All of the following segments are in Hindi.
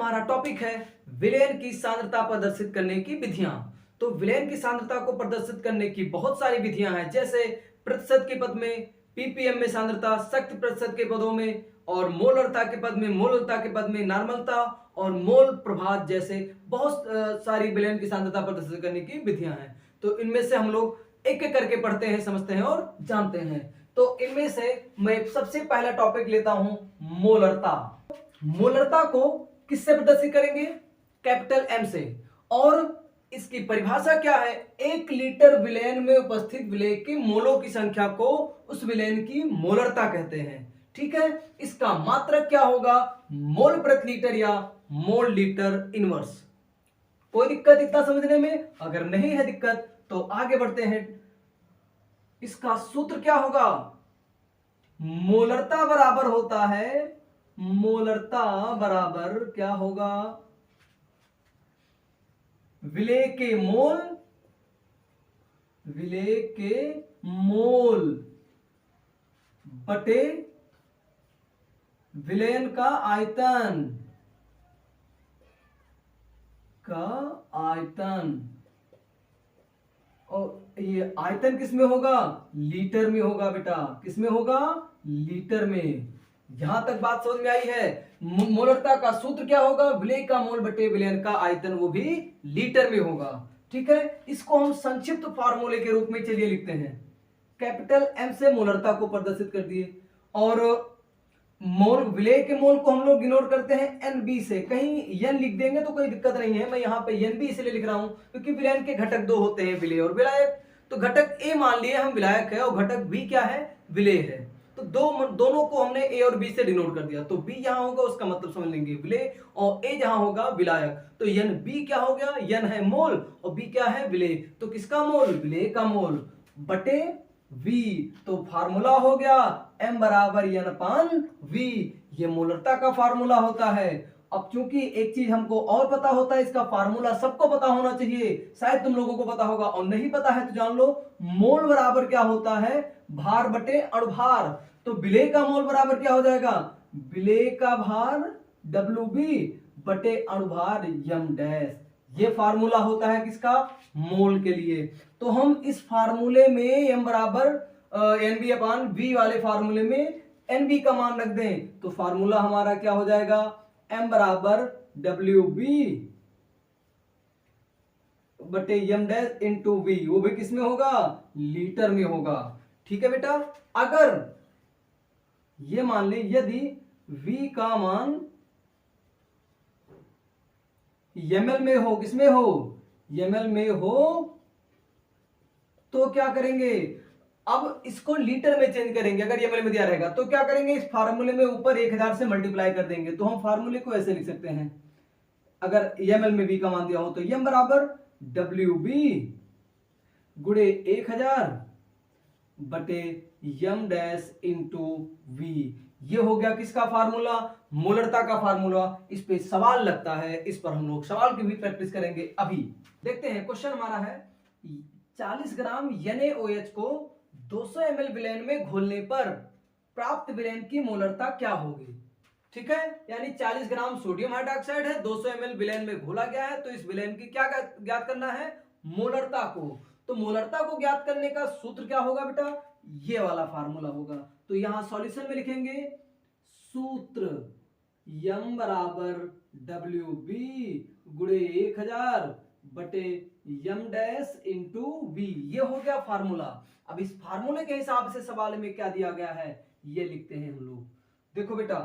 हमारा टॉपिक है विलेन की सांद्रता प्रदर्शित करने की विधियां। तो विलेन की सांद्रता को प्रदर्शित करने की बहुत सारी विधियां हैं, जैसे प्रतिशत के पद में, पीपीएम में सांद्रता, शक्ति प्रतिशत के पदों में, और मोलरता के पद में, मोलरता के पद में नॉर्मलता और मोल प्रभात जैसे बहुत सारी विलेन की सांद्रता प्रदर्शित करने की विधियां हैं। तो इनमें से हम लोग एक एक करके पढ़ते हैं, समझते हैं और जानते हैं। तो इनमें से मैं सबसे पहला टॉपिक लेता हूं मोलरता। मोलरता को किससे प्रदर्शित करेंगे? कैपिटल एम से। और इसकी परिभाषा क्या है? 1 लीटर विलेन में उपस्थित विलेय के मोलों की संख्या को उस विलेन की मोलरता कहते हैं। ठीक है, इसका मात्रक क्या होगा? मोल प्रति लीटर या मोल लीटर इनवर्स। कोई दिक्कत इतना समझने में? अगर नहीं है दिक्कत तो आगे बढ़ते हैं। इसका सूत्र क्या होगा? मोलरता बराबर होता है, मोलरता बराबर क्या होगा? विलेय के मोल, विलेय के मोल बटे विलयन का आयतन, और ये आयतन किसमें होगा? लीटर में होगा बेटा। किसमें होगा? लीटर में। यहां तक बात समझ में आई है? मोलरता का सूत्र क्या होगा? विलेय का मोल बटे विलयन का आयतन, वो भी लीटर में होगा। ठीक है, इसको हम संक्षिप्त फार्मूले के रूप में चलिए लिखते हैं। कैपिटल एम से मोलरता को प्रदर्शित कर दिए, और मोल, विलेय के मोल को हम लोग डिनोट करते हैं एनबी से। कहीं एन लिख देंगे तो कोई दिक्कत नहीं है, मैं यहाँ पे एनबी इसलिए लिख रहा हूं क्योंकि विलयन के घटक दो होते हैं, विलेय और विलायक। तो घटक ए मान लिए हम विलायक है, और घटक बी क्या है? विलेय है। तो दोनों को हमने ए और बी से डिनोट कर दिया। तो बी यहां होगा, उसका मतलब समझ लेंगे विलेय, और ए जहां होगा विलायक। तो एन बी क्या हो गया? एन है मोल और बी क्या है? विलेय। तो किसका मोल? विलेय का मोल बटे वी। तो फार्मूला हो गया m बराबर एन अपान वी। ये मोलरता का फार्मूला होता है। अब चूंकि एक चीज हमको और पता होता है, इसका फार्मूला सबको पता होना चाहिए, शायद तुम लोगों को पता होगा, और नहीं पता है तो जान लो। मोल बराबर क्या होता है? भार बटे अणुभार। तो विलेय का मोल बराबर क्या हो जाएगा? विलेय का भार WB बटे अणुभार m डैश। ये फार्मूला होता है किसका? मोल के लिए। तो हम इस फार्मूले में m बराबर NB अपान V वाले फार्मूले में NB का मान रख दें, तो फार्मूला हमारा क्या हो जाएगा? m बराबर WB बटे m डैश इंटू V। वो भी किसमें होगा? लीटर में होगा। ठीक है बेटा, अगर ये मान ले यदि V का मान ml में हो, किसमें हो? ml में हो, तो क्या करेंगे? अब इसको लीटर में चेंज करेंगे। अगर ml में दिया रहेगा तो क्या करेंगे? इस फार्मूले में ऊपर 1000 से मल्टीप्लाई कर देंगे। तो हम फार्मूले को ऐसे लिख सकते हैं, अगर ml में v का मान दिया हो तो m बराबर WB गुणे 1000 बटे m डैश इंटू v। ये हो गया किसका फार्मूला? मोलरता का फार्मूला। इस पे सवाल लगता है, इस पर हम लोग सवाल की भी प्रैक्टिस करेंगे। अभी देखते हैं, क्वेश्चन हमारा है 40 ग्राम NaOH को 200 ml विलेन में घोलने पर प्राप्त विलेन की मोलरता क्या होगी? ठीक है, यानी 40 ग्राम सोडियम हाइड्रोक्साइड है, 200 ml विलेन में घोला गया है, तो इस विलेन की क्या ज्ञात करना है? मोलरता को। तो मोलरता को ज्ञात करने का सूत्र क्या होगा बेटा? ये वाला फार्मूला होगा। तो यहां सॉल्यूशन में लिखेंगे सूत्र m बराबर WB गुणे 1000 बटे m डैश इंटू v। ये हो गया फार्मूला। अब इस फार्मूले के हिसाब से सवाल में क्या दिया गया है ये लिखते हैं हम लोग। देखो बेटा,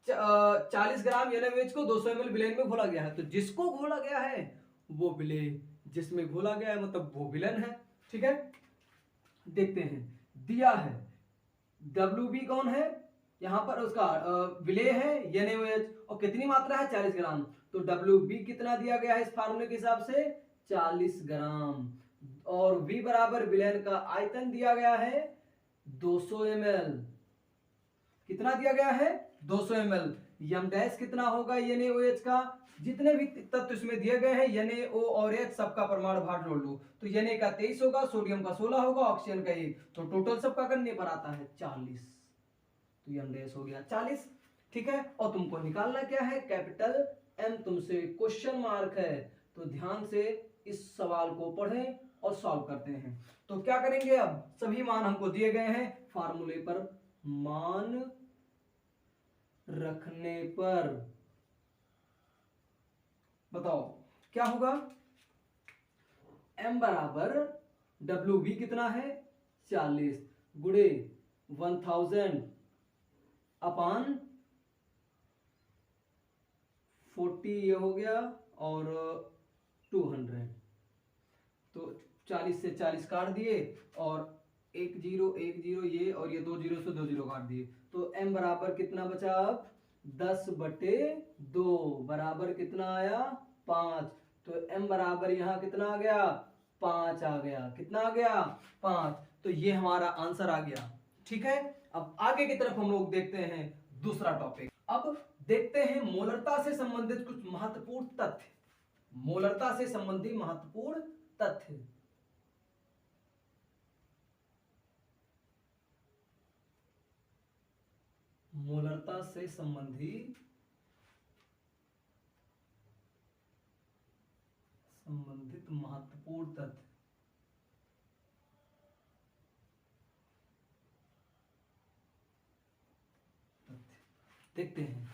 40 ग्राम NaOH को 200 ml विलेन में घोला गया है, तो जिसको घोला गया है वो विलेय, जिसमें घोला गया है मतलब वो विलेन है। ठीक है, देखते हैं, दिया है WB कौन है? यहां पर उसका विलेय है NaOH, और कितनी मात्रा है? 40 ग्राम। तो WB कितना दिया गया है इस फार्मूले के हिसाब से? 40 ग्राम। और V बराबर विलेन का आयतन दिया गया है 200 ml। कितना दिया गया है? 200 ml। m डैश कितना होगा NaOH का? जितने भी तत्व इसमें दिए गए हैं NaO और H सबका परमाणु भार जोड़ लो, तो Na का 23 होगा, सोडियम का 16 होगा, ऑक्सीजन का 1, तो टोटल सबका करने पर आता है 40। तो m डैश हो गया 40। ठीक है, और तुमको निकालना क्या है? कैपिटल एम तुमसे क्वेश्चन मार्क है। तो ध्यान से इस सवाल को पढ़ें और सॉल्व करते हैं। तो क्या करेंगे, अब सभी मान हमको दिए गए हैं, फार्मूले पर मान रखने पर बताओ क्या होगा। m बराबर WB कितना है 40 गुणे 1000 अपान 40 ये हो गया और 200। तो 40 से 40 काट दिए और 1 0 1 0 ये और ये 2 0 से 2 0 काट दिए। तो m बराबर कितना बचा, अब 10/2 बराबर कितना आया 5। तो m बराबर यहाँ कितना आ गया 5 आ गया। कितना आ गया 5। तो ये हमारा आंसर आ गया। ठीक है, अब आगे की तरफ हम लोग देखते हैं दूसरा टॉपिक। अब देखते हैं मोलरता से संबंधित कुछ महत्वपूर्ण तथ्य। मोलरता से संबंधित महत्वपूर्ण तथ्य। मोलरता से संबंधित महत्वपूर्ण तथ्य। देखते हैं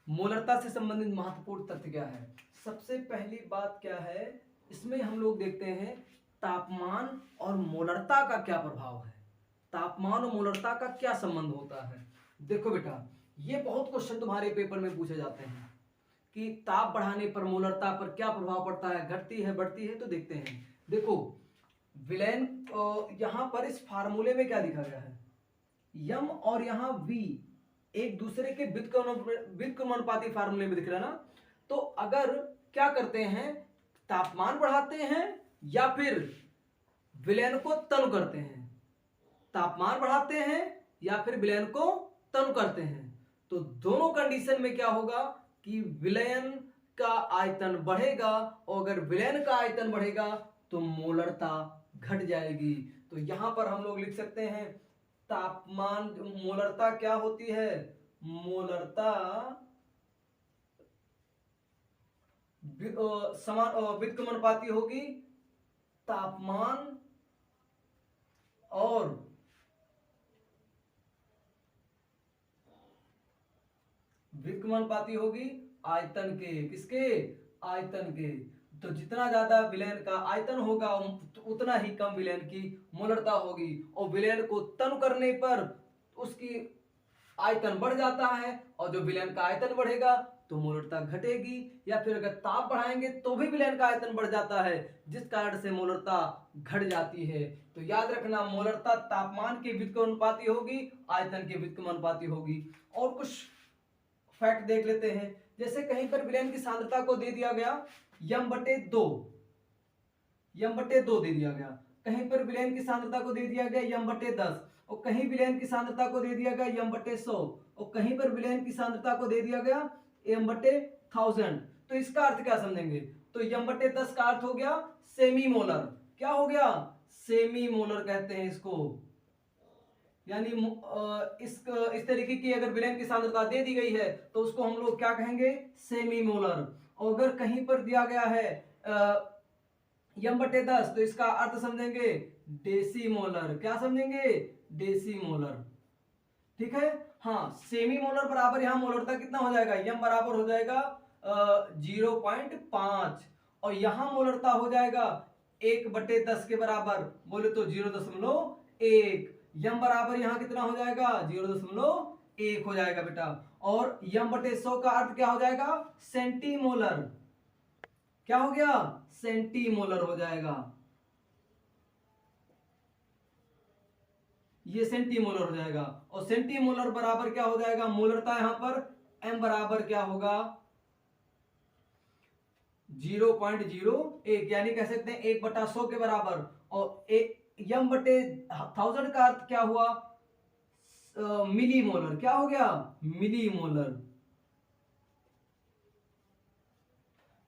मोलरता से संबंधित महत्वपूर्ण तथ्य क्या है। सबसे पहली बात क्या है, इसमें हम लोग देखते हैं तापमान और मोलरता का क्या प्रभाव है। तापमान और मोलरता का क्या संबंध होता है। देखो बेटा, ये बहुत क्वेश्चन तुम्हारे पेपर में पूछे जाते हैं कि ताप बढ़ाने पर मोलरता पर क्या प्रभाव पड़ता है, घटती है बढ़ती है। तो देखते हैं, देखो विलेन यहां पर इस फार्मूले में क्या लिखा गया है, यम और यहां वी एक दूसरे के व्युत्क्रमानुपाती फार्मूले में दिख रहा है ना। तो अगर क्या करते हैं, तापमान बढ़ाते हैं या फिर विलयन को तनु करते हैं, तापमान बढ़ाते हैं या फिर विलयन को तनु करते हैं, तो दोनों कंडीशन में क्या होगा कि विलयन का आयतन बढ़ेगा और अगर विलयन का आयतन बढ़ेगा तो मोलरता घट जाएगी। तो यहां पर हम लोग लिख सकते हैं तापमान, मोलरता क्या होती है, मोलरता समान व्युत्क्रमानुपाती होगी तापमान और व्युत्क्रमानुपाती होगी आयतन के। किसके, आयतन के। तो जितना ज्यादा विलयन का आयतन होगा उतना ही कम विलयन की मोलरता होगी और विलयन को तनु करने पर उसकी आयतन बढ़ जाता है और जो विलयन का आयतन बढ़ेगा तो मोलरता घटेगी, या फिर अगर ताप बढ़ाएंगे तो भी विलयन का आयतन बढ़ जाता है जिस कारण से मोलरता घट जाती है। तो याद रखना मोलरता तापमान के व्युत्क्रमानुपाती होगी, आयतन के व्युत्क्रमानुपाती होगी। और कुछ फैक्ट देख लेते हैं, जैसे कहीं पर विलयन की सांद्रता को दे दिया गया m/2, m/2 दे दिया गया, कहीं पर विलयन की सांद्रता को दे दिया गया m/10 और कहीं विलयन की सांद्रता को दे दिया गया m/100 और कहीं पर विलयन की सांद्रता को दे दिया गया m/1000। तो इसका अर्थ क्या समझेंगे, तो m/10 का अर्थ हो गया सेमी मोलर। क्या हो गया, सेमी मोलर कहते हैं इसको। यानी इस तरीके की अगर विलयन की सांद्रता दे दी गई है तो उसको हम लोग क्या कहेंगे, सेमी मोलर। और अगर कहीं पर दिया गया है m/10 तो इसका अर्थ समझेंगे डेसी मोलर। क्या समझेंगे, डेसी मोलर। ठीक है, हाँ सेमी मोलर बराबर यहां मोलरता कितना हो जाएगा, m बराबर हो जाएगा 0.5 और यहां मोलरता हो जाएगा 1/10 के बराबर, बोले तो 0.1। m बराबर यहां कितना हो जाएगा 0.1 हो जाएगा बेटा। और m/100 का अर्थ क्या हो जाएगा, सेंटीमोलर। क्या हो गया, सेंटीमोलर हो जाएगा, ये सेंटीमोलर हो जाएगा। और सेंटीमोलर बराबर क्या हो जाएगा, मोलरता यहां पर m बराबर क्या होगा 0.01, यानी कह सकते हैं 1/100 के बराबर। और m/1000 का अर्थ क्या हुआ, मिली मोलर। क्या हो गया, मिली मोलर।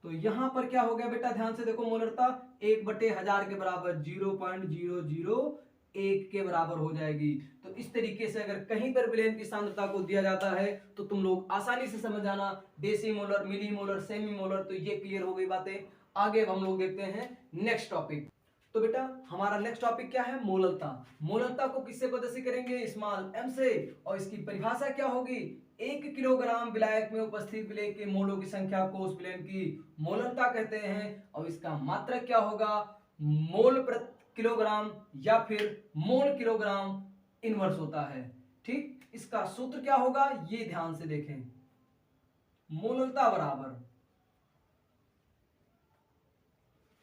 तो यहां पर क्या हो गया बेटा, ध्यान से देखो, मोलरता 1/1000 के बराबर 0.001 1 के बराबर हो जाएगी। तो इस तरीके से अगर कहीं पर विलयन की सांद्रता को दिया जाता है तो तुम लोग आसानी से समझ जाना, डेसीमोलर, मिलीमोलर, सेमीमोलर। तो ये क्लियर हो गई बातें। आगे अब हम लोग देखते हैं नेक्स्ट टॉपिक। तो बेटा हमारा नेक्स्ट टॉपिक क्या है? मोललता। मोललता को किससे प्रदर्शित करेंगे? स्मॉल m से। और इसकी परिभाषा क्या होगी? 1 किलोग्राम विलायक में उपस्थित विलय के मोलों की संख्या को उस विलयन की मोललता कहते हैं। और इसका मात्रक क्या होगा? मोल प्रति किलोग्राम या फिर मोल किलोग्राम इनवर्स होता है। ठीक, इसका सूत्र क्या होगा ये ध्यान से देखें। मोललता बराबर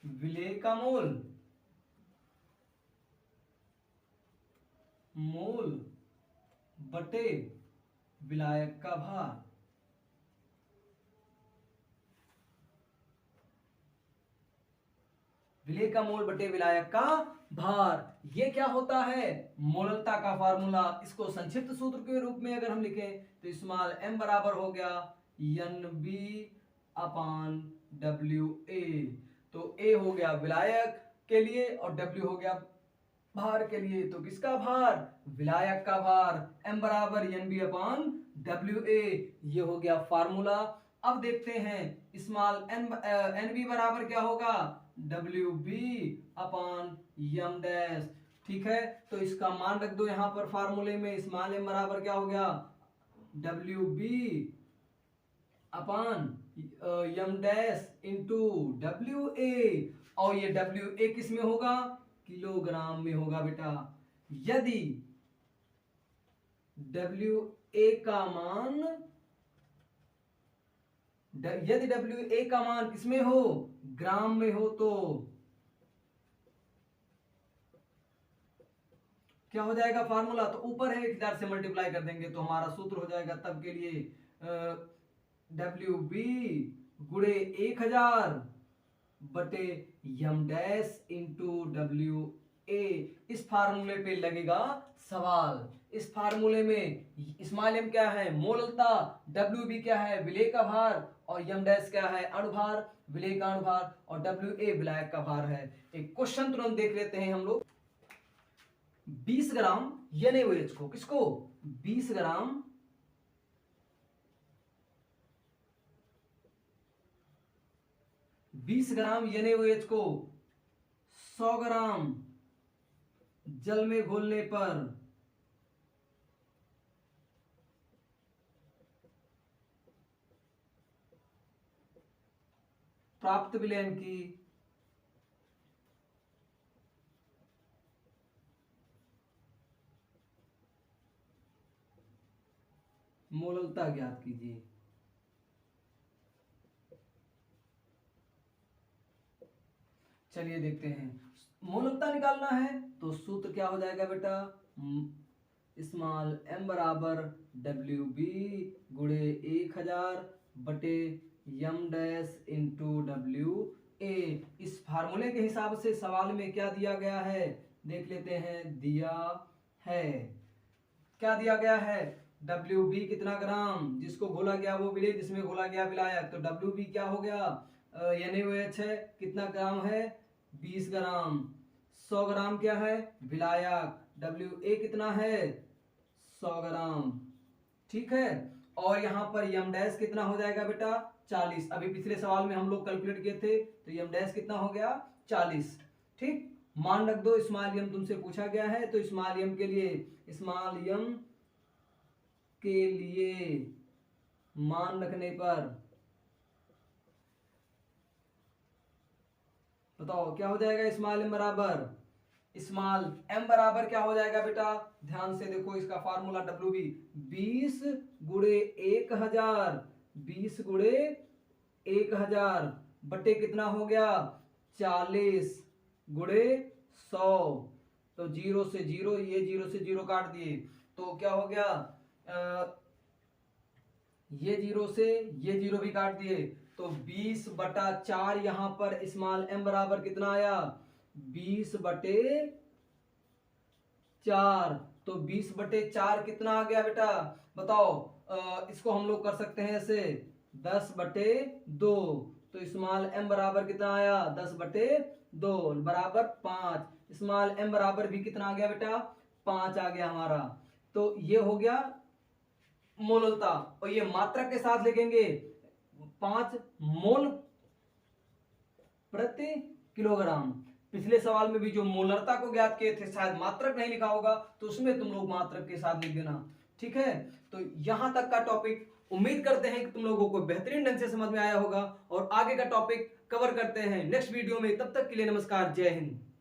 विलय का मोल मोल बटे विलायक का भार। विलय का मोल बटे विलायक का भार, ये क्या होता है? मोललता का फार्मूला। इसको संक्षिप्त सूत्र के रूप में अगर हम लिखें तो स्मॉल m बराबर हो गया NB अपान WA। तो A हो गया विलायक के लिए और W हो गया भार के लिए। तो किसका भार? विलायक का भार। m बराबर NB अपान WA, ये हो गया फार्मूला। अब देखते हैं स्मॉल NB बराबर क्या होगा? WB अपान m डैश। ठीक है, तो इसका मान रख दो यहां पर फार्मूले में। स्मॉल m बराबर क्या हो गया? WB अपान m डैश इंटू WA। और ये WA किस में होगा? किलोग्राम में होगा बेटा। यदि WA का मान किसमें हो? ग्राम में हो तो क्या हो जाएगा फार्मूला? तो ऊपर है 1000 से मल्टीप्लाई कर देंगे तो हमारा सूत्र हो जाएगा तब के लिए WB गुणे 1000 बटे m डैश इंटू WA। इस फार्मूले पे लगेगा सवाल। इस फार्मूले में स्मॉल m क्या है? मोललता। WB क्या है? विलय का भार। और m डैश क्या है? अणुभार, विलय का अणुभार। और WA विलायक का भार है। एक क्वेश्चन तुरंत देख लेते हैं हम लोग। 20 ग्राम NaOH को, किसको? 20 ग्राम NaOH को 100 ग्राम जल में घोलने पर प्राप्त विलयन की मोललता ज्ञात कीजिए। चलिए देखते हैं। मोललता निकालना है तो सूत्र क्या हो जाएगा बेटा? स्मॉल m बराबर WB गुणे 1000 बटे m डैश इंटू WA। इस फार्मूले के हिसाब से सवाल में क्या दिया गया है देख लेते हैं। दिया है, क्या दिया गया है? WB कितना ग्राम, जिसको घोला गया वो विलय, जिसमें घोला गया विलायक। तो WB क्या हो गया? NaOH है, कितना ग्राम है? 20 ग्राम। 100 ग्राम क्या है? विलायक। WA कितना है? 100 ग्राम। ठीक है, और यहाँ पर m डैश कितना हो जाएगा बेटा? 40। अभी पिछले सवाल में हम लोग कैलकुलेट किए थे तो m डैश कितना हो गया? 40। ठीक, मान रख दो। स्मॉल m तुमसे पूछा गया है तो स्मॉल m के लिए मान रखने पर बताओ क्या हो जाएगा? स्मॉल m बराबर क्या हो जाएगा बेटा? ध्यान से देखो इसका फार्मूला WB 20 गुणे 1000, 20 गुणे 1000 बटे कितना हो गया? 40 गुणे 100। तो 0 से 0, ये 0 से 0 काट दिए तो क्या हो गया? ये 0 से ये 0 भी काट दिए तो 20 बटा 4 यहां पर स्मॉल m बराबर कितना आया? 20 बटे 4। तो 20 बटे 4 कितना आ गया बेटा? बताओ। इसको हम लोग कर सकते हैं ऐसे 10 बटे 2। तो स्मॉल m बराबर कितना आया? 10 बटे 2 बराबर 5, स्मॉल m बराबर भी कितना आ गया बेटा, 5 आ गया हमारा। तो ये हो गया मोलता, और ये मात्रक के साथ लिखेंगे 5 मोल प्रति किलोग्राम। पिछले सवाल में भी जो मोलरता को ज्ञात किए थे, शायद मात्रक नहीं लिखा होगा, तो उसमें तुम लोग मात्रक के साथ लिख देना, ठीक है। तो यहां तक का टॉपिक उम्मीद करते हैं कि तुम लोगों को बेहतरीन ढंग से समझ में आया होगा, और आगे का टॉपिक कवर करते हैं नेक्स्ट वीडियो में। तब तक के लिए नमस्कार, जय हिंद।